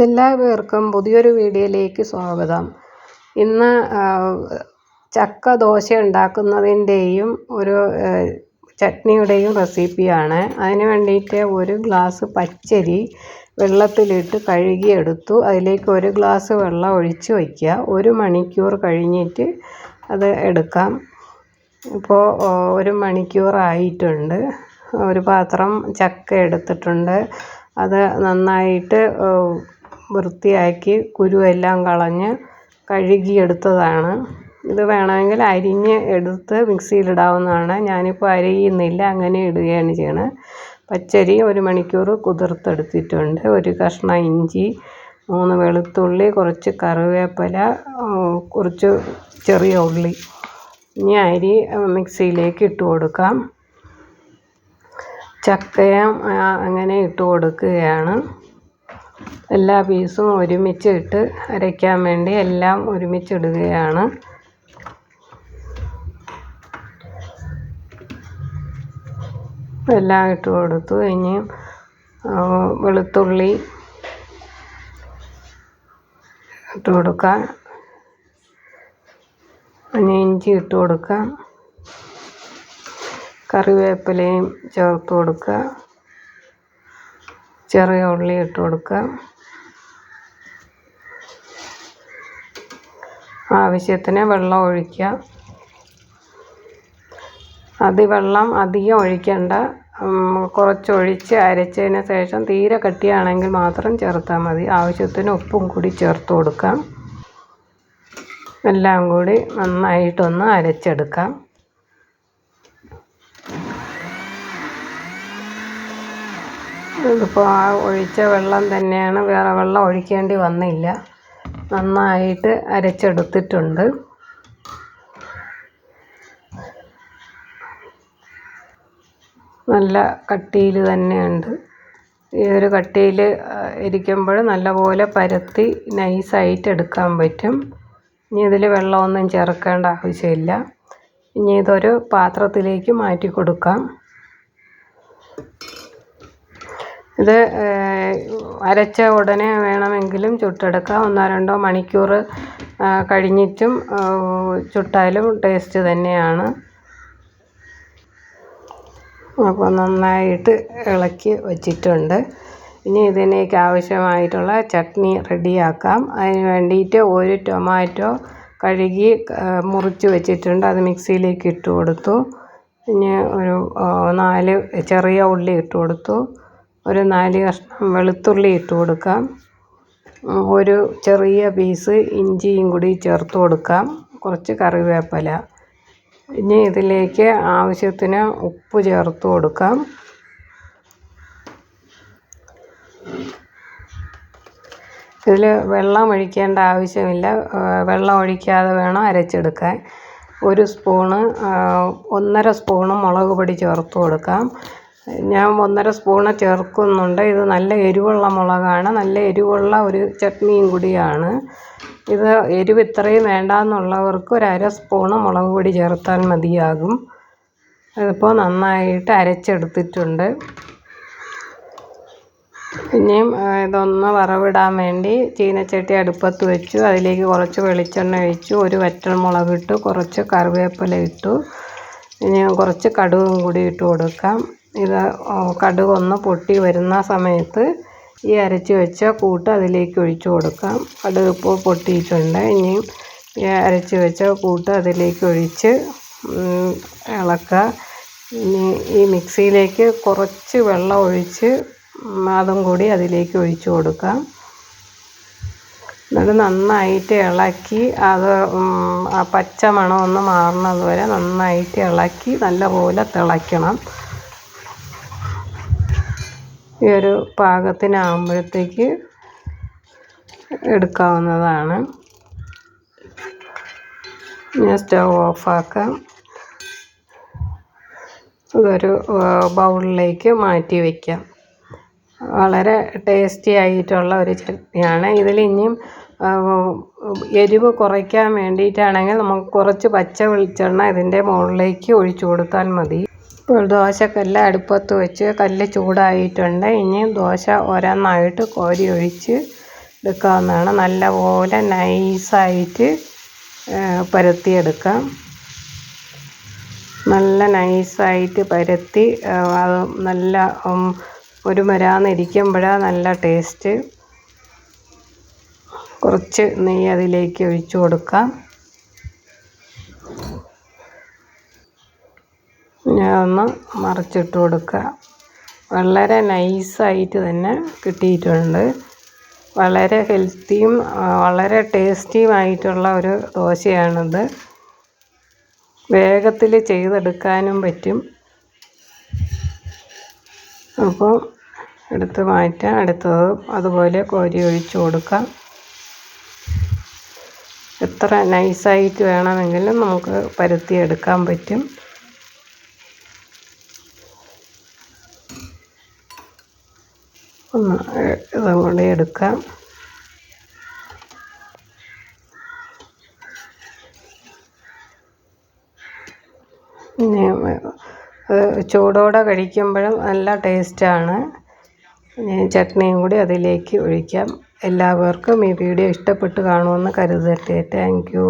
എല്ലാവർക്കും പുതിയൊരു വീഡിയോയിലേക്ക് സ്വാഗതം. ഇന്ന് ചക്ക ദോശ ഉണ്ടാക്കുന്നതിൻ്റെയും ഒരു ചട്നിയുടെയും റെസിപ്പിയാണ്. അതിന് വേണ്ടിയിട്ട് ഒരു ഗ്ലാസ് പച്ചരി വെള്ളത്തിലിട്ട് കഴുകിയെടുത്തു. അതിലേക്ക് ഒരു ഗ്ലാസ് വെള്ളം ഒഴിച്ച് വയ്ക്കുക. 1 മണിക്കൂർ കഴിഞ്ഞിട്ട് അത് എടുക്കാം. ഇപ്പോൾ 1 മണിക്കൂറായിട്ടുണ്ട്. ഒരു പാത്രം ചക്ക എടുത്തിട്ടുണ്ട്. അത് നന്നായിട്ട് വൃത്തിയാക്കി കുരുവെല്ലാം കളഞ്ഞ് കഴുകിയെടുത്തതാണ്. ഇത് വേണമെങ്കിൽ അരിഞ്ഞ് എടുത്ത് മിക്സിയിലിടാവുന്നതാണ്. ഞാനിപ്പോൾ അരിയുന്നില്ല, അങ്ങനെ ഇടുകയാണ് ചെയ്യണത്. പച്ചരി 1 മണിക്കൂർ കുതിർത്തെടുത്തിട്ടുണ്ട്. ഒരു കഷ്ണം ഇഞ്ചി, 3 വെളുത്തുള്ളി, കുറച്ച് കറിവേപ്പില, കുറച്ച് ചെറിയ ഉള്ളി. ഇനി അരി മിക്സിയിലേക്ക് ഇട്ട് കൊടുക്കാം. ചക്കയും അങ്ങനെ ഇട്ട് കൊടുക്കുകയാണ്. എല്ലാ പീസും ഒരുമിച്ച് ഇട്ട് അരയ്ക്കാൻ വേണ്ടി എല്ലാം ഒരുമിച്ചിടുകയാണ്. എല്ലാം ഇട്ട് കൊടുത്തു. ഇനി വെളുത്തുള്ളി ഇട്ട് കൊടുക്കാം. ഇനി ഇഞ്ചി ഇട്ട് കൊടുക്കാം. കറിവേപ്പിലയും ചേർത്ത് കൊടുക്കുക. ചെറിയ ഉള്ളി ഇട്ട് കൊടുക്കുക. ആവശ്യത്തിന് വെള്ളം ഒഴിക്കുക. വെള്ളം അധികം ഒഴിക്കേണ്ട, കുറച്ചൊഴിച്ച് അരച്ചതിന് ശേഷം തീരെ കട്ടിയാണെങ്കിൽ മാത്രം ചേർത്താൽ മതി. ആവശ്യത്തിന് ഉപ്പും കൂടി ചേർത്ത് കൊടുക്കാം. എല്ലാം കൂടി നന്നായിട്ടൊന്ന് അരച്ചെടുക്കാം. ഇതിപ്പോൾ ആ ഒഴിച്ച വെള്ളം തന്നെയാണ്, വേറെ വെള്ളം ഒഴിക്കേണ്ടി വന്നില്ല. നന്നായിട്ട് അരച്ചെടുത്തിട്ടുണ്ട്. നല്ല കട്ടിയിൽ തന്നെയുണ്ട്. ഈ ഒരു കട്ടിയിൽ ഇരിക്കുമ്പോൾ നല്ലപോലെ പരത്തി നൈസായിട്ട് എടുക്കാൻ പറ്റും. ഇനി ഇതിൽ വെള്ളമൊന്നും ചേർക്കേണ്ട ആവശ്യമില്ല. ഇനി ഇതൊരു പാത്രത്തിലേക്ക് മാറ്റി കൊടുക്കാം. ഇത് അരച്ച ഉടനെ വേണമെങ്കിലും ചുട്ടെടുക്കാം. 1-2 മണിക്കൂർ കഴിഞ്ഞിട്ടും ചുട്ടാലും ടേസ്റ്റ് തന്നെയാണ്. അപ്പോൾ നന്നായിട്ട് ഇളക്കി വച്ചിട്ടുണ്ട്. ഇനി ഇതിലേക്ക് ആവശ്യമായിട്ടുള്ള ചട്നി റെഡിയാക്കാം. അതിന് വേണ്ടിയിട്ട് ഒരു ടൊമാറ്റോ കഴുകി മുറിച്ച് വെച്ചിട്ടുണ്ട്. അത് മിക്സിയിലേക്ക് ഇട്ട് കൊടുത്തു. ഇനി ഒരു 4 ചെറിയ ഉള്ളി ഇട്ട് കൊടുത്തു. ഒരു 4 കഷ്ണം വെളുത്തുള്ളി ഇട്ട് കൊടുക്കാം. ഒരു ചെറിയ പീസ് ഇഞ്ചിയും കൂടി ചേർത്ത് കൊടുക്കാം. കുറച്ച് കറിവേപ്പില. ഇനി ഇതിലേക്ക് ആവശ്യത്തിന് ഉപ്പ് ചേർത്ത് കൊടുക്കാം. ഇതിൽ വെള്ളം ഒഴിക്കേണ്ട ആവശ്യമില്ല. വെള്ളം ഒഴിക്കാതെ വേണം അരച്ചെടുക്കാൻ. 1 സ്പൂണ് 1.5 സ്പൂണ് മുളക് പൊടി ചേർത്ത് കൊടുക്കാം. ഞാൻ 1.5 സ്പൂണ് ചേർക്കുന്നുണ്ട്. ഇത് നല്ല എരിവുള്ള മുളകാണ്. നല്ല എരിവുള്ള ഒരു ചട്നിയും കൂടിയാണ്. ഇത് എരിവ് ഇത്രയും വേണ്ടാന്നുള്ളവർക്ക് 1/2 സ്പൂണ് മുളക് പൊടി ചേർത്താൽ മതിയാകും. ഇതിപ്പോൾ നന്നായിട്ട് അരച്ചെടുത്തിട്ടുണ്ട്. ഇനിയും ഇതൊന്ന് വറവിടാൻ വേണ്ടി ചീനച്ചട്ടി അടുപ്പത്ത് വെച്ചു. അതിലേക്ക് കുറച്ച് വെളിച്ചെണ്ണ ഒഴിച്ചു. 1 വറ്റൽമുളക് ഇട്ടു. കുറച്ച് കറിവേപ്പില ഇട്ടു. ഇനി കുറച്ച് കടുകും കൂടി ഇട്ട് കൊടുക്കാം. ഇത് കടുകൊന്ന് പൊട്ടി വരുന്ന സമയത്ത് ഈ അരച്ച് വെച്ച കൂട്ട് അതിലേക്ക് ഒഴിച്ചു കൊടുക്കാം. കടുക് ഇപ്പോൾ പൊട്ടിയിട്ടുണ്ട്. ഇനിയും ഈ അരച്ച് വെച്ച കൂട്ട് അതിലേക്ക് ഒഴിച്ച് ഇളക്കുക. ഇനി ഈ മിക്സിയിലേക്ക് കുറച്ച് വെള്ളം ഒഴിച്ച് അതും കൂടി അതിലേക്ക് ഒഴിച്ചു കൊടുക്കാം. എന്നിട്ട് നന്നായിട്ട് ഇളക്കി അത് ആ പച്ച മണമൊന്ന് മാറുന്നത് വരെ നന്നായിട്ട് ഇളക്കി നല്ലപോലെ തിളയ്ക്കണം. ഈ ഒരു പാകത്തിനാകുമ്പോഴത്തേക്ക് എടുക്കാവുന്നതാണ്. ഞാൻ സ്റ്റവ് ഓഫാക്കാം. ഇതൊരു ബൗളിലേക്ക് മാറ്റി വയ്ക്കാം. വളരെ ടേസ്റ്റി ആയിട്ടുള്ള ഒരു ചട്നിയാണ്. ഇതിൽ ഇനിയും എരിവ് കുറയ്ക്കാൻ വേണ്ടിയിട്ടാണെങ്കിൽ നമുക്ക് കുറച്ച് പച്ച വെളിച്ചെണ്ണ ഇതിൻ്റെ മുകളിലേക്ക് ഒഴിച്ചു കൊടുത്താൽ മതി. ഇപ്പോൾ ദോശക്കല്ല് അടുപ്പത്ത് വെച്ച് കല്ല് ചൂടായിട്ടുണ്ട്. ഇനി ദോശ ഓരോന്നായിട്ട് കോരി ഒഴിച്ച് എടുക്കാവുന്നതാണ്. നല്ലപോലെ നൈസായിട്ട് പരത്തിയെടുക്കാം. നല്ല നൈസായിട്ട് പരത്തി അത് നല്ല ഒരു മരാന്നിരിക്കുമ്പോഴാണ് നല്ല ടേസ്റ്റ്. കുറച്ച് നെയ്യ് അതിലേക്ക് ഒഴിച്ചു കൊടുക്കാം. ഞാൻ ഒന്ന് മറിച്ചിട്ട് കൊടുക്കുക. വളരെ നൈസായിട്ട് തന്നെ കിട്ടിയിട്ടുണ്ട്. വളരെ ഹെൽത്തിയും വളരെ ടേസ്റ്റിയുമായിട്ടുള്ള ഒരു ദോശയാണിത്. വേഗത്തിൽ ചെയ്തെടുക്കാനും പറ്റും. അപ്പോൾ എടുത്ത് മാറ്റാം. അടുത്തത് അതുപോലെ കോരി ഒഴിച്ച് കൊടുക്കാം. എത്ര നൈസായിട്ട് വേണമെങ്കിലും നമുക്ക് പരത്തിയെടുക്കാൻ പറ്റും. ഒന്ന് ഇതും കൂടി എടുക്കാം. ചൂടോടെ കഴിക്കുമ്പോഴും നല്ല ടേസ്റ്റാണ്. ചട്നിയും കൂടി അതിലേക്ക് ഒഴിക്കാം. എല്ലാവർക്കും ഈ വീഡിയോ ഇഷ്ടപ്പെട്ട് കാണുമെന്ന് കരുതട്ടെ. Thank you.